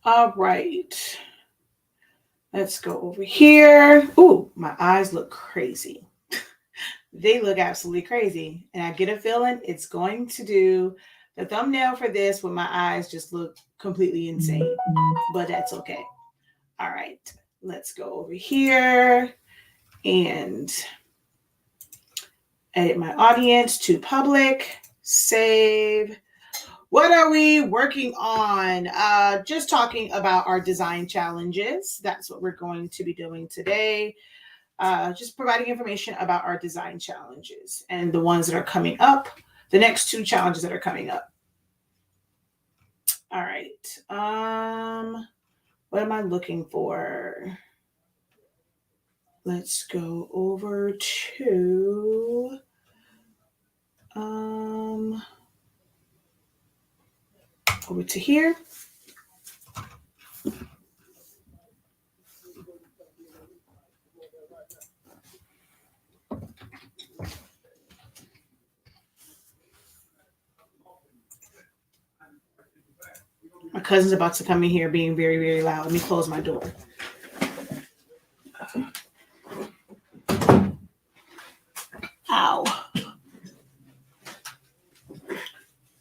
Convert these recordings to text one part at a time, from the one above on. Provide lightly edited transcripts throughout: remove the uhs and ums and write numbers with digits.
All right. Let's go over here. Ooh, my eyes look crazy. They look absolutely crazy. And I get a feeling it's going to do the thumbnail for this when my eyes just look completely insane. But that's okay. All right. Let's go over here and edit my audience to public. Save. What are we working on? Just talking about our design challenges. That's what we're going to be doing today. Just providing information about our design challenges and the ones that are coming up, the next 2 challenges that are coming up. All right. What am I looking for? Let's go over to over to here. My cousin's about to come in here being very, very loud. Let me close my door. Ow.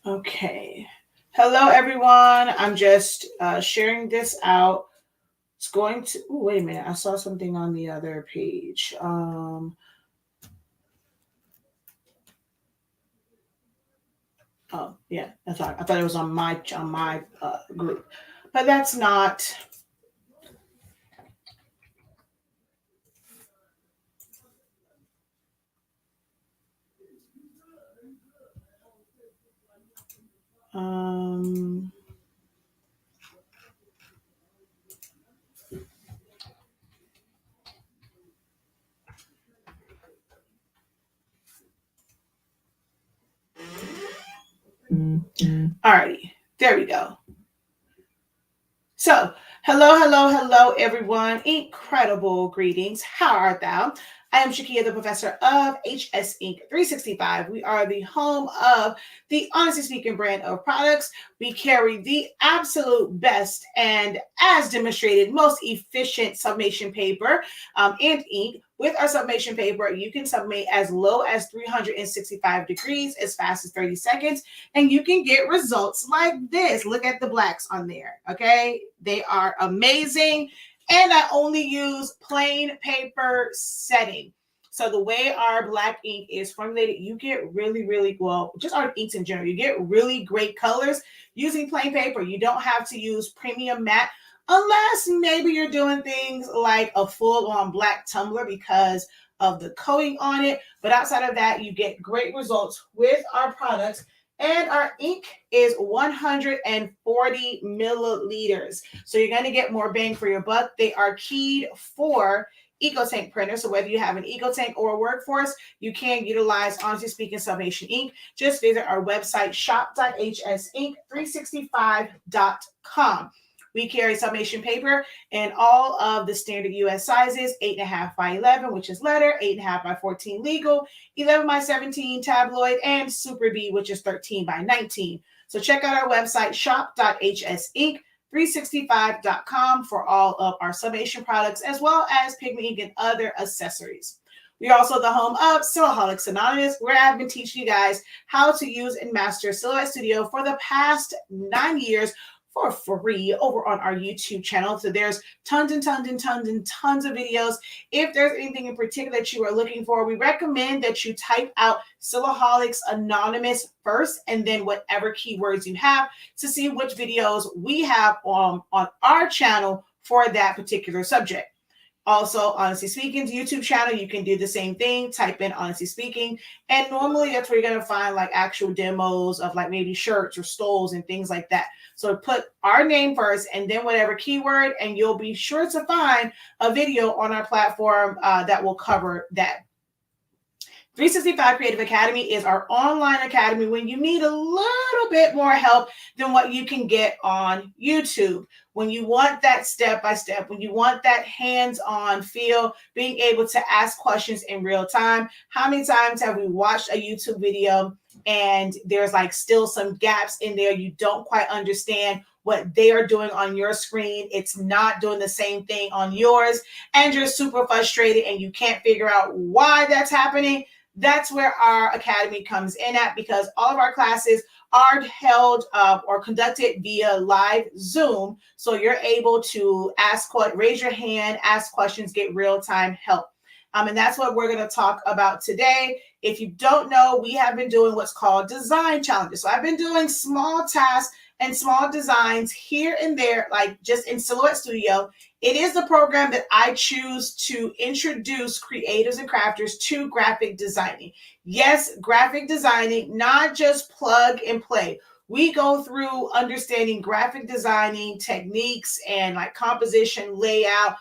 Okay. Hello, everyone. I'm just sharing this out. It's going to, oh, wait a minute. I saw something on the other page. Oh, yeah. I thought it was on my group. But that's not. Alrighty, there we go. So, hello, everyone. Incredible greetings. How art thou? I am Shakia, the professor of HS Ink. 365. We are the home of the Honestly Speaking brand of products. We carry the absolute best and, as demonstrated, most efficient sublimation paper and ink. With our sublimation paper, you can sublimate as low as 365 degrees, as fast as 30 seconds, and you can get results like this. Look at the blacks on there, okay? They are amazing. And I only use plain paper setting. So the way our black ink is formulated, you get really, really, well, just our inks in general, you get really great colors using plain paper. You don't have to use premium matte unless maybe you're doing things like a full-on black tumbler because of the coating on it. But outside of that, you get great results with our products. And our ink is 140 milliliters. So you're going to get more bang for your buck. They are keyed for EcoTank printers. So whether you have an EcoTank or a Workforce, you can utilize Honestly Speaking Sublimation Ink. Just visit our website, shop.hsink365.com. We carry sublimation paper in all of the standard US sizes, 8.5 by 11, which is letter, 8.5 by 14 legal, 11 by 17 tabloid, and Super B, which is 13 by 19. So check out our website, shop.hsink365.com for all of our sublimation products, as well as pigment ink and other accessories. We are also the home of Silhouettes Anonymous, where I've been teaching you guys how to use and master Silhouette Studio for the past 9 years for free over on our YouTube channel. So there's tons of videos. If there's anything in particular that you are looking for, we recommend that you type out Silhouettes Anonymous first, and then whatever keywords you have to see which videos we have on our channel for that particular subject. Also, Honestly Speaking's YouTube channel, you can do the same thing. Type in Honestly Speaking. And normally that's where you're going to find like actual demos of like maybe shirts or stoles and things like that. So put our name first and then whatever keyword, and you'll be sure to find a video on our platform that will cover that. 365 Creative Academy is our online academy when you need a little bit more help than what you can get on YouTube. When you want that step-by-step, when you want that hands-on feel, being able to ask questions in real time. How many times have we watched a YouTube video, and there's like still some gaps in there. You don't quite understand what they are doing on your screen. It's not doing the same thing on yours, and you're super frustrated and you can't figure out why that's happening. That's where our academy comes in at, because all of our classes are held or conducted via live Zoom. So you're able to raise your hand, ask questions, get real-time help. And that's what we're going to talk about today. If you don't know, we have been doing what's called design challenges. So I've been doing small tasks and small designs here and there, like just in Silhouette Studio. It is the program that I choose to introduce creators and crafters to graphic designing. Yes, graphic designing, not just plug and play. We go through understanding graphic designing techniques and like composition, layout,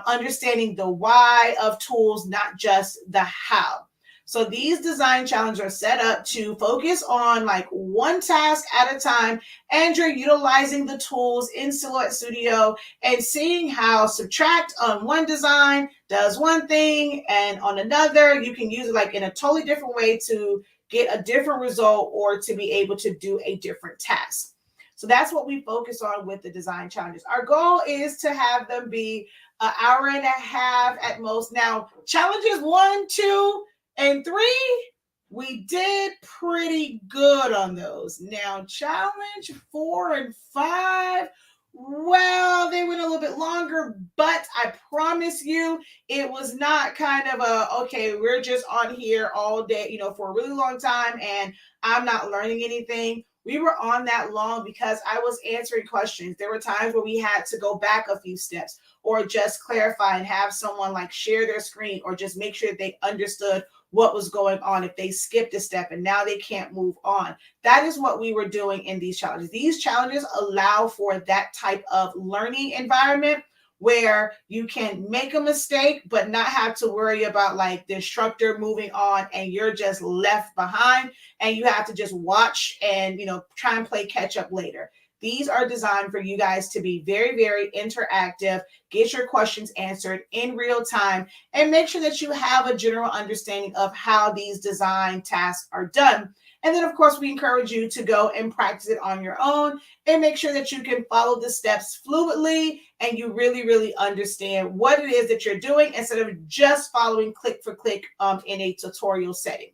understanding the why of tools, not just the how. So these design challenges are set up to focus on like one task at a time, and you're utilizing the tools in Silhouette Studio and seeing how subtract on one design does one thing, and on another, you can use it like in a totally different way to get a different result or to be able to do a different task. So that's what we focus on with the design challenges. Our goal is to have them be an hour and a half at most. Now, challenges 1, 2, and 3, we did pretty good on those. Now, challenge 4 and 5, well, they went a little bit longer, but I promise you, it was not kind of okay, we're just on here all day, for a really long time, and I'm not learning anything. We were on that long because I was answering questions. There were times where we had to go back a few steps or just clarify and have someone like share their screen or just make sure that they understood what was going on if they skipped a step and now they can't move on. That is what we were doing in these challenges. These challenges allow for that type of learning environment where you can make a mistake but not have to worry about like the instructor moving on and you're just left behind and you have to just watch and try and play catch up later. These are designed for you guys to be very, very interactive, get your questions answered in real time, and make sure that you have a general understanding of how these design tasks are done. And then, of course, we encourage you to go and practice it on your own and make sure that you can follow the steps fluidly and you really, really understand what it is that you're doing instead of just following click for click in a tutorial setting.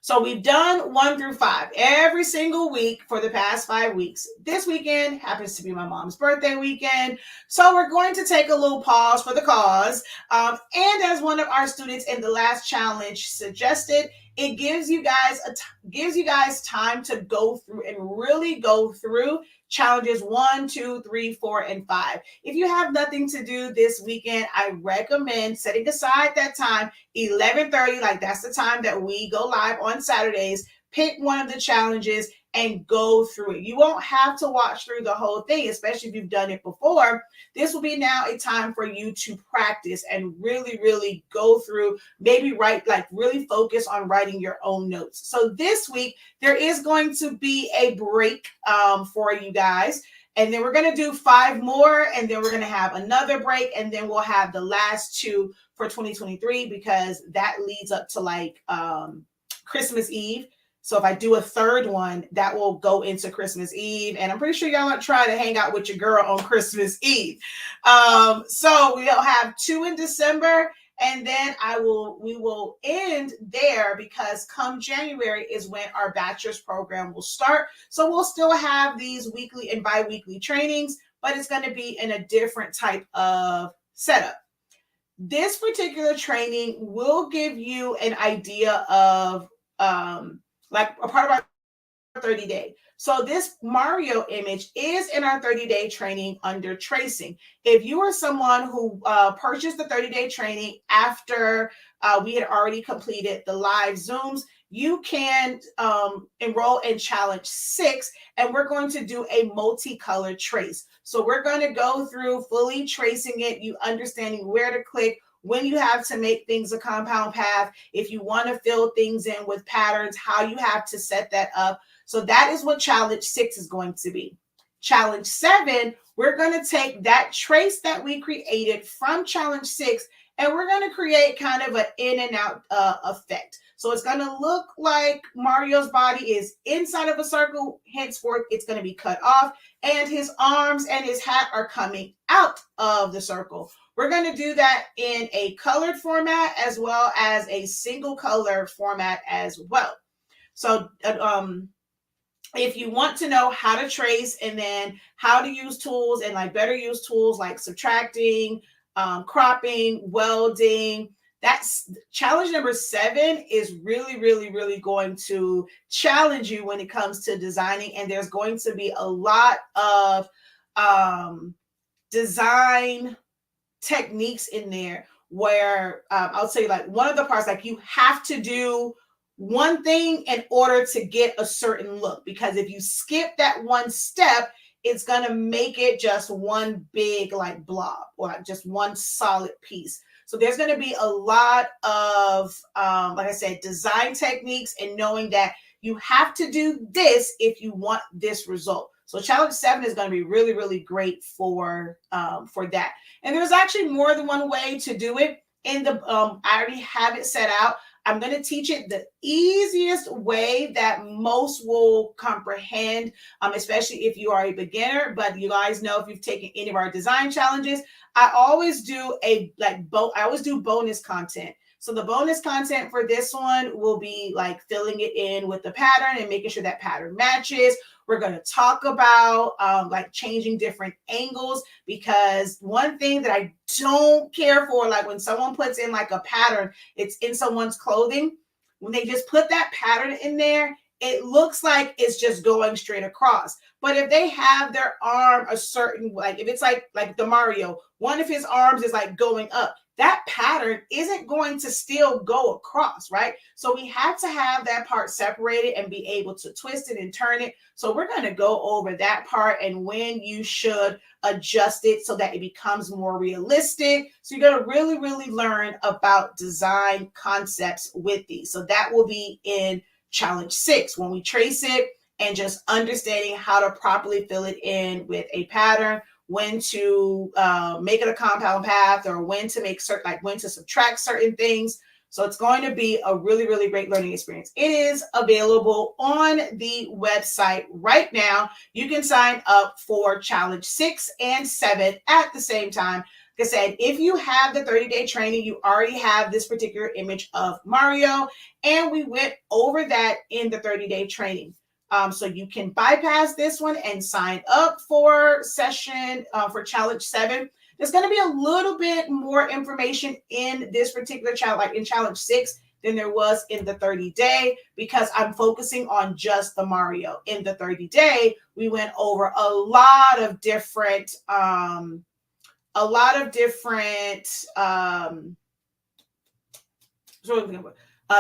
So we've done 1 through 5 every single week for the past 5 weeks. This weekend happens to be my mom's birthday weekend. So we're going to take a little pause for the cause. And as one of our students in the last challenge suggested, it gives you guys time to go through and really go through challenges 1, 2, 3, 4, and 5. If you have nothing to do this weekend, I recommend setting aside that time, 11:30, like that's the time that we go live on Saturdays. Pick one of the challenges and go through it. You won't have to watch through the whole thing, especially if you've done it before. This will be now a time for you to practice and really, really go through, maybe really focus on writing your own notes. So this week, there is going to be a break for you guys. And then we're going to do 5 more, and then we're going to have another break, and then we'll have the last 2 for 2023 because that leads up to Christmas Eve. So if I do a third one, that will go into Christmas Eve. And I'm pretty sure y'all are trying to hang out with your girl on Christmas Eve. So we'll have 2 in December. And then we will end there because come January is when our bachelor's program will start. So we'll still have these weekly and bi-weekly trainings, but it's going to be in a different type of setup. This particular training will give you an idea of like a part of our 30-day. So this Mario image is in our 30-day training under tracing. If you are someone who purchased the 30-day training after we had already completed the live Zooms, you can enroll in challenge 6, and we're going to do a multicolored trace. So we're going to go through fully tracing it, you understanding where to click, when you have to make things a compound path, if you want to fill things in with patterns, how you have to set that up. So that is what challenge 6 is going to be. Challenge 7, we're going to take that trace that we created from challenge 6 and we're going to create kind of an in and out effect. So it's going to look like Mario's body is inside of a circle. Henceforth, it's going to be cut off, and his arms and his hat are coming out of the circle. We're going to do that in a colored format as well as a single color format as well. So if you want to know how to trace and then how to use tools and like better use tools like subtracting, cropping, welding, that's challenge number 7 is really going to challenge you when it comes to designing. And there's going to be a lot of design techniques in there where I'll say like one of the parts, like you have to do one thing in order to get a certain look, because if you skip that one step, it's going to make it just one big like blob or like just one solid piece. So there's going to be a lot of, like I said, design techniques and knowing that you have to do this if you want this result. So challenge 7 is going to be really great for that. And there's actually more than one way to do it. In the, I already have it set out. I'm going to teach it the easiest way that most will comprehend, especially if you are a beginner. But you guys know if you've taken any of our design challenges, I always do I always do bonus content. So the bonus content for this one will be like filling it in with the pattern and making sure that pattern matches. We're going to talk about like changing different angles, because one thing that I don't care for, like when someone puts in like a pattern, it's in someone's clothing. When they just put that pattern in there, it looks like it's just going straight across. But if they have their arm a certain, like if it's like the Mario, one of his arms is like going up, that pattern isn't going to still go across, right? So we have to have that part separated and be able to twist it and turn it. So we're going to go over that part and when you should adjust it so that it becomes more realistic. So you're going to really learn about design concepts with these. So that will be in challenge 6 when we trace it and just understanding how to properly fill it in with a pattern, when to make it a compound path, or when to make certain, like when to subtract certain things. So it's going to be a really great learning experience. It is available on the website right now. You can sign up for challenge 6 and 7 at the same time. Like I said, if you have the 30-day training, you already have this particular image of Mario, and we went over that in the 30-day training. So you can bypass this one and sign up for session for challenge 7. There's going to be a little bit more information in this particular challenge, like in challenge 6, than there was in the 30-day, because I'm focusing on just the Mario. In the 30-day, we went over a lot of different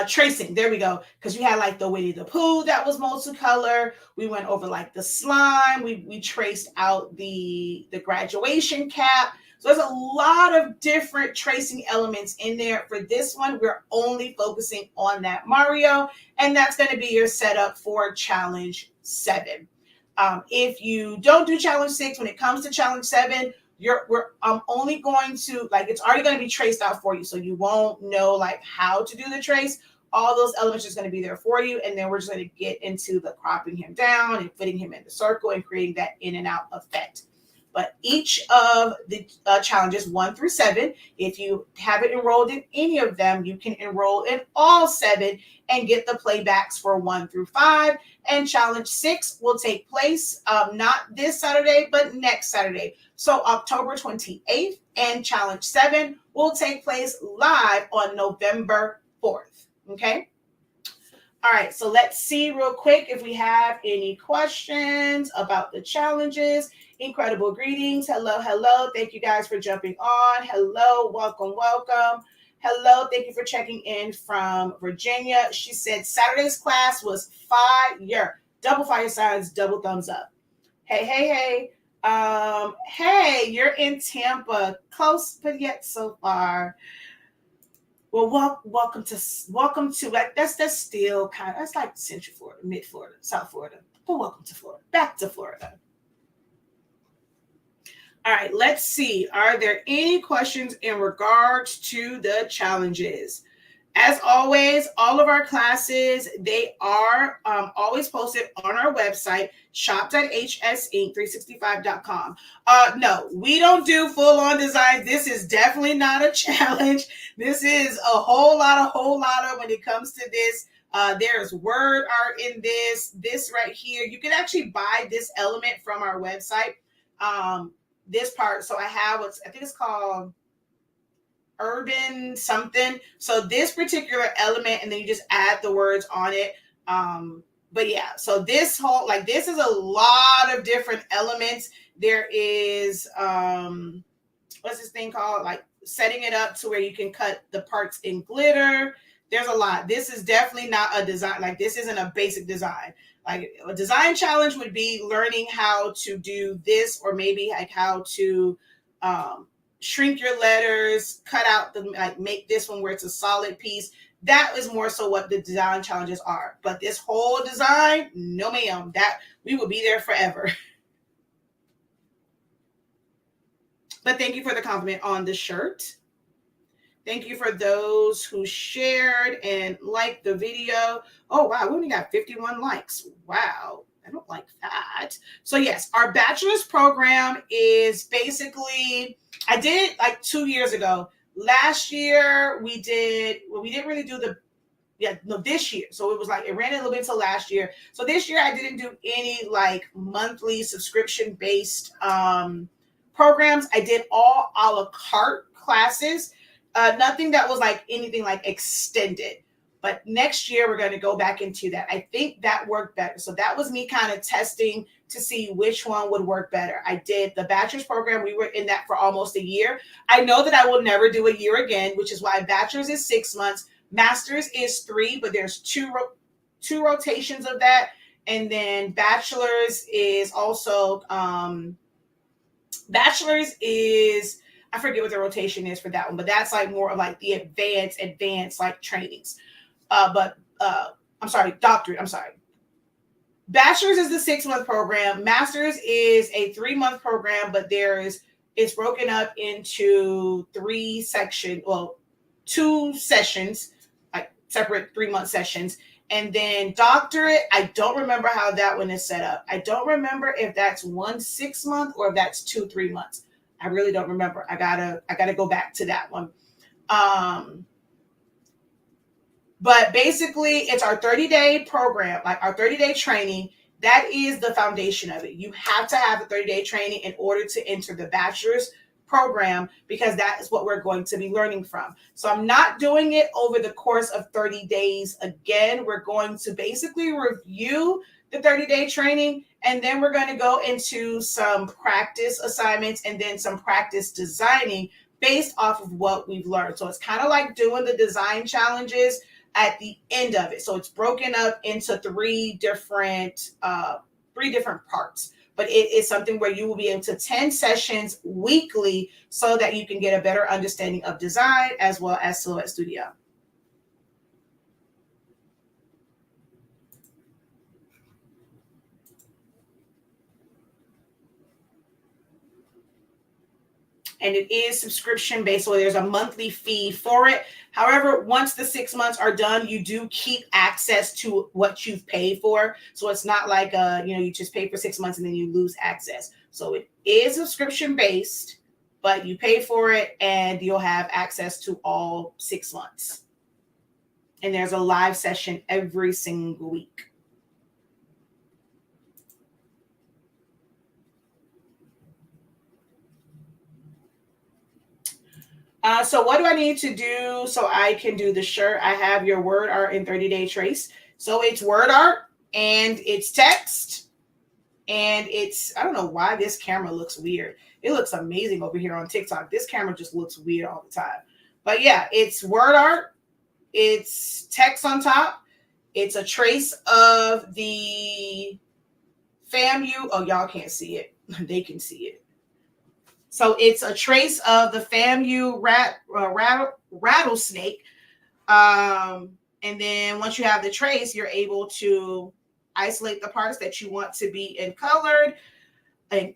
tracing. There we go. Because you had like the Winnie the Pooh that was multicolor. We went over like the slime. We traced out the graduation cap. So there's a lot of different tracing elements in there. For this one, we're only focusing on that Mario, and that's going to be your setup for challenge 7. If you don't do challenge 6, when it comes to challenge 7, I'm only going to, like, it's already going to be traced out for you, so you won't know like how to do the trace. All those elements are going to be there for you, and then we're just going to get into the cropping him down and fitting him in the circle and creating that in and out effect. But each of the challenges 1 through 7, if you haven't enrolled in any of them, you can enroll in all 7 and get the playbacks for 1 through 5. And challenge 6 will take place not this Saturday, but next Saturday. So October 28th, and challenge 7 will take place live on November 4th. Okay. All right. So let's see real quick if we have any questions about the challenges. Incredible greetings. Hello. Thank you guys for jumping on. Hello. Welcome. Hello. Thank you for checking in from Virginia. She said Saturday's class was fire. Double fire signs, double thumbs up. Hey. Hey, you're in Tampa. Close, but yet so far. Well, welcome to that's still kind of, that's like Central Florida, Mid Florida, South Florida. But welcome to Florida. Back to Florida. All right, let's see. Are there any questions in regards to the challenges? As always, all of our classes, they are always posted on our website, shop.hsinc365.com. No, we don't do full-on design. This is definitely not a challenge. This is a whole lot of when it comes to this. There's word art in this right here. You can actually buy this element from our website. This part. So I have I think it's called urban something. So this particular element, and then you just add the words on it. But yeah, so this whole, like, this is a lot of different elements. There is what's this thing called, like setting it up to where you can cut the parts in glitter. There's a lot. This is definitely not a design, like this isn't a basic design. Like a design challenge would be learning how to do this, or maybe like how to shrink your letters, cut out the, like make this one where it's a solid piece. That is more so what the design challenges are. But this whole design, no ma'am, that we will be there forever. But thank you for the compliment on the shirt. Thank you for those who shared and liked the video. Oh, wow, we only got 51 likes. Wow, I don't like that. So yes, our bachelor's program is basically, I did it like 2 years ago. Last year we didn't really do this year. So it was like, it ran a little bit until last year. So this year I didn't do any like monthly subscription based programs. I did all a la carte classes. Nothing that was like anything like extended. But next year we're going to go back into that. I think that worked better. So that was me kind of testing to see which one would work better. I did the bachelor's program. We were in that for almost a year. I know that I will never do a year again, which is why bachelor's is 6 months. Master's is 3, but there's two rotations of that. And then bachelor's is also, bachelor's is, I forget what the rotation is for that one, but that's like more of like the advanced like trainings. Doctorate. I'm sorry. Bachelor's is the 6 month program. Master's is a 3 month program, but it's broken up into 2 sessions, like separate 3 month sessions. And then doctorate, I don't remember how that one is set up. I don't remember if that's 1 6 month or if that's 2 3 months. I really don't remember. I gotta go back to that one. But basically it's our 30-day program, like our 30-day training. That is the foundation of it. You have to have a 30-day training in order to enter the bachelor's program, because that is what we're going to be learning from. So I'm not doing it over the course of 30 days. Again, we're going to basically review the 30-day training, and then we're going to go into some practice assignments and then some practice designing based off of what we've learned. So it's kind of like doing the design challenges at the end of it. So it's broken up into three different parts. But it is something where you will be able to attend sessions weekly so that you can get a better understanding of design as well as Silhouette Studio. And it is subscription based, so there's a monthly fee for it. However, once the 6 months are done, you do keep access to what you've paid for. So it's not like you just pay for 6 months and then you lose access. So it is subscription based, but you pay for it and you'll have access to all 6 months. And there's a live session every single week. So what do I need to do so I can do the shirt? I have your word art in 30-day trace. So it's word art and it's text and it's, I don't know why this camera looks weird. It looks amazing over here on TikTok. This camera just looks weird all the time. But yeah, it's word art. It's text on top. It's a trace of the FAMU. Oh, y'all can't see it. They can see it. So it's a trace of the FAMU rattlesnake. And then once you have the trace, you're able to isolate the parts that you want to be in colored. in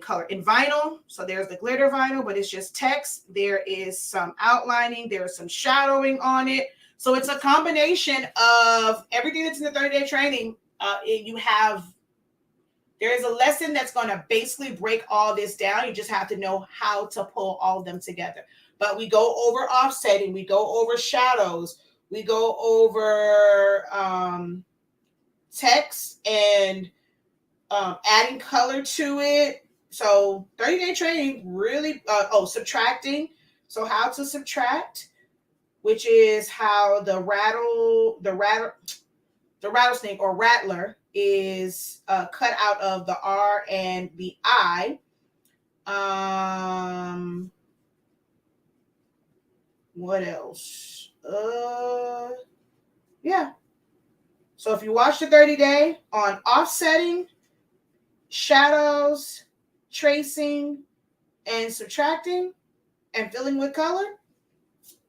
color, in vinyl. So there's the glitter vinyl, but it's just text. There is some outlining. There's some shadowing on it. So it's a combination of everything that's in the 30-day training. There is a lesson that's going to basically break all this down. You just have to know how to pull all of them together. But we go over offsetting. We go over shadows. We go over text and adding color to it. So 30-day training really, subtracting. So how to subtract, which is how the rattlesnake or rattler is cut out of the R and the I. What else? Yeah. So if you watch the 30-day on offsetting, shadows, tracing, and subtracting, and filling with color,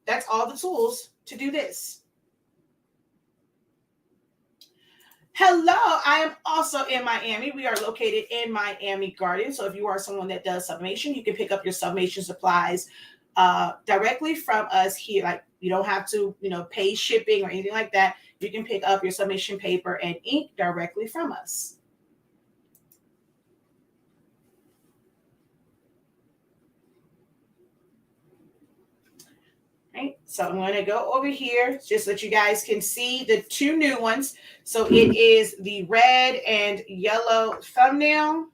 that's all the tools to do this. Hello, I am also in Miami. We are located in Miami Gardens. So if you are someone that does sublimation, you can pick up your sublimation supplies directly from us here. Like, you don't have to, pay shipping or anything like that. You can pick up your sublimation paper and ink directly from us. Right, so I'm going to go over here just so that you guys can see the two new ones. So it is the red and yellow thumbnail.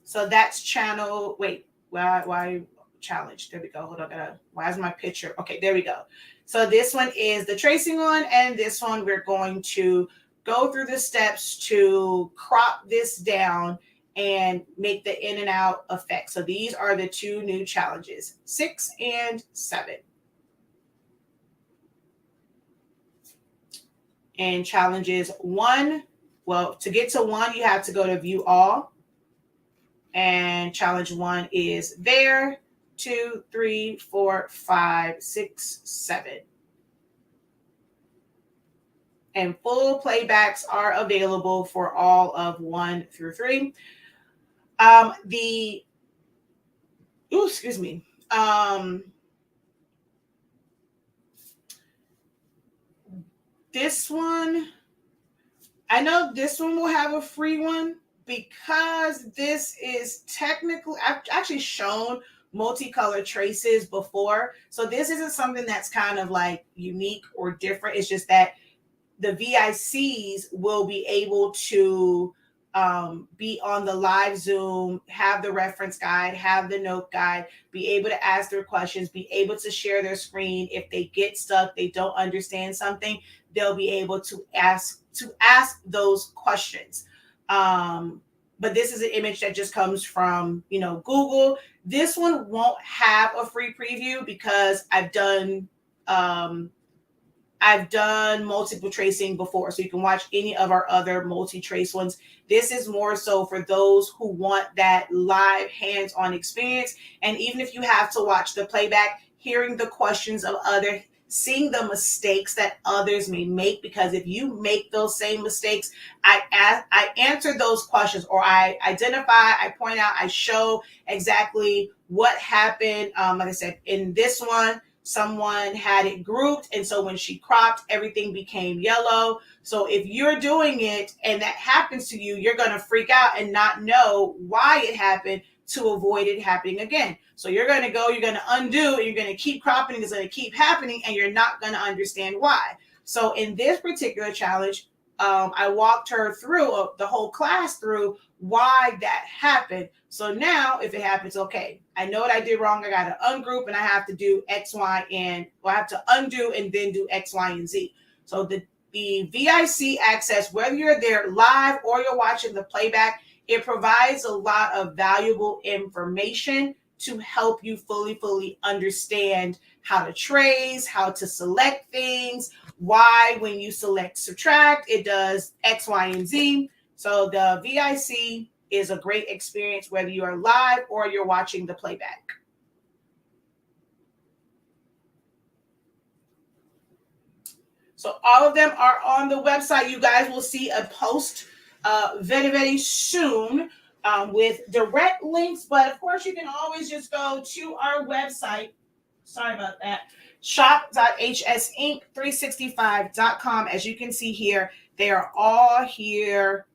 So that's channel, why challenge? There we go. Hold on. Why is my picture? Okay, there we go. So this one is the tracing one, and this one we're going to go through the steps to crop this down and make the in and out effect. So these are the two new challenges, 6 and 7. And challenges 1, well, to get to 1, you have to go to view all. And challenge 1 is there, 2, 3, 4, 5, 6, 7. And full playbacks are available for all of 1 through 3. This one, I know this one will have a free one because this is technically, I've actually shown multicolor traces before. So this isn't something that's kind of like unique or different. It's just that the VICs will be able to be on the live Zoom, have the reference guide, have the note guide, be able to ask their questions, be able to share their screen. If they get stuck, they don't understand something, they'll be able to ask those questions. But this is an image that just comes from, Google. This one won't have a free preview because I've done multiple tracing before, so you can watch any of our other multi-trace ones. This is more so for those who want that live hands-on experience. And even if you have to watch the playback, hearing the questions of others, seeing the mistakes that others may make, because if you make those same mistakes, I answer those questions, or I identify, I point out, I show exactly what happened. Like I said, in this one, someone had it grouped, and so when she cropped, everything became yellow. So if you're doing it and that happens to you, you're going to freak out and not know why it happened to avoid it happening again. So you're going to undo, and you're going to keep cropping. It's going to keep happening, and you're not going to understand why. So in this particular challenge, I walked her through the whole class through why that happened. So now if it happens, okay, I know what I did wrong. I got to ungroup, and I have to do X, Y, and I have to undo and then do X, Y, and Z. So the VIC access, whether you're there live or you're watching the playback, it provides a lot of valuable information to help you fully understand how to trace, how to select things, why when you select subtract, it does X, Y, and Z. So the VIC is a great experience whether you are live or you're watching the playback. So all of them are on the website. You guys will see a post very, very soon with direct links. But of course, you can always just go to our website. Sorry about that. Shop.hsinc365.com. As you can see here, they are all here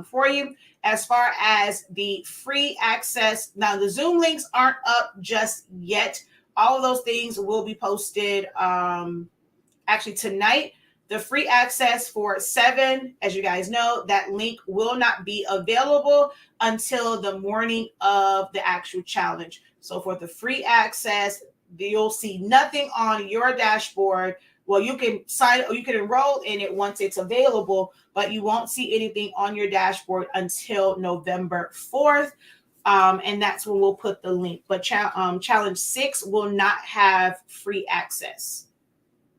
for you. As far as the free access, now the Zoom links aren't up just yet. All of those things will be posted actually tonight. The free access for 7, as you guys know, that link will not be available until the morning of the actual challenge. So for the free access, you'll see nothing on your dashboard. Well, you can sign or you can enroll in it once it's available, but you won't see anything on your dashboard until November 4th. And that's when we'll put the link. But challenge 6 will not have free access.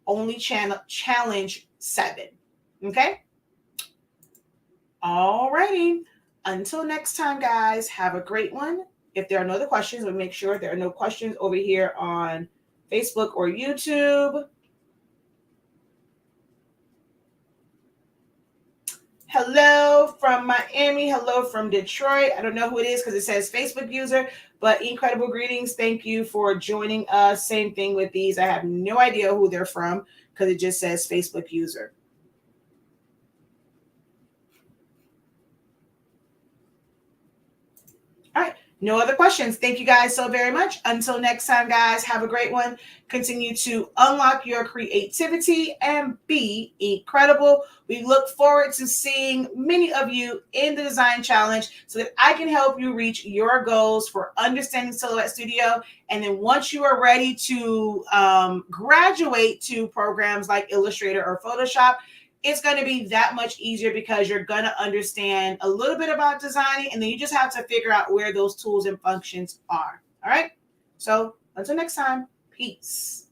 Only challenge 7. Okay. All righty. Until next time, guys, have a great one. If there are no other questions, we'll make sure there are no questions over here on Facebook or YouTube. Hello from Miami. Hello from Detroit. I don't know who it is because it says Facebook user, but incredible greetings. Thank you for joining us. Same thing with these. I have no idea who they're from because it just says Facebook user. All right. No other questions. Thank you guys so very much. Until next time, guys, have a great one. Continue to unlock your creativity and be incredible. We look forward to seeing many of you in the design challenge so that I can help you reach your goals for Understanding Silhouette Studio. And then once you are ready to graduate to programs like Illustrator or Photoshop, it's going to be that much easier because you're going to understand a little bit about designing, and then you just have to figure out where those tools and functions are. All right. So until next time, peace.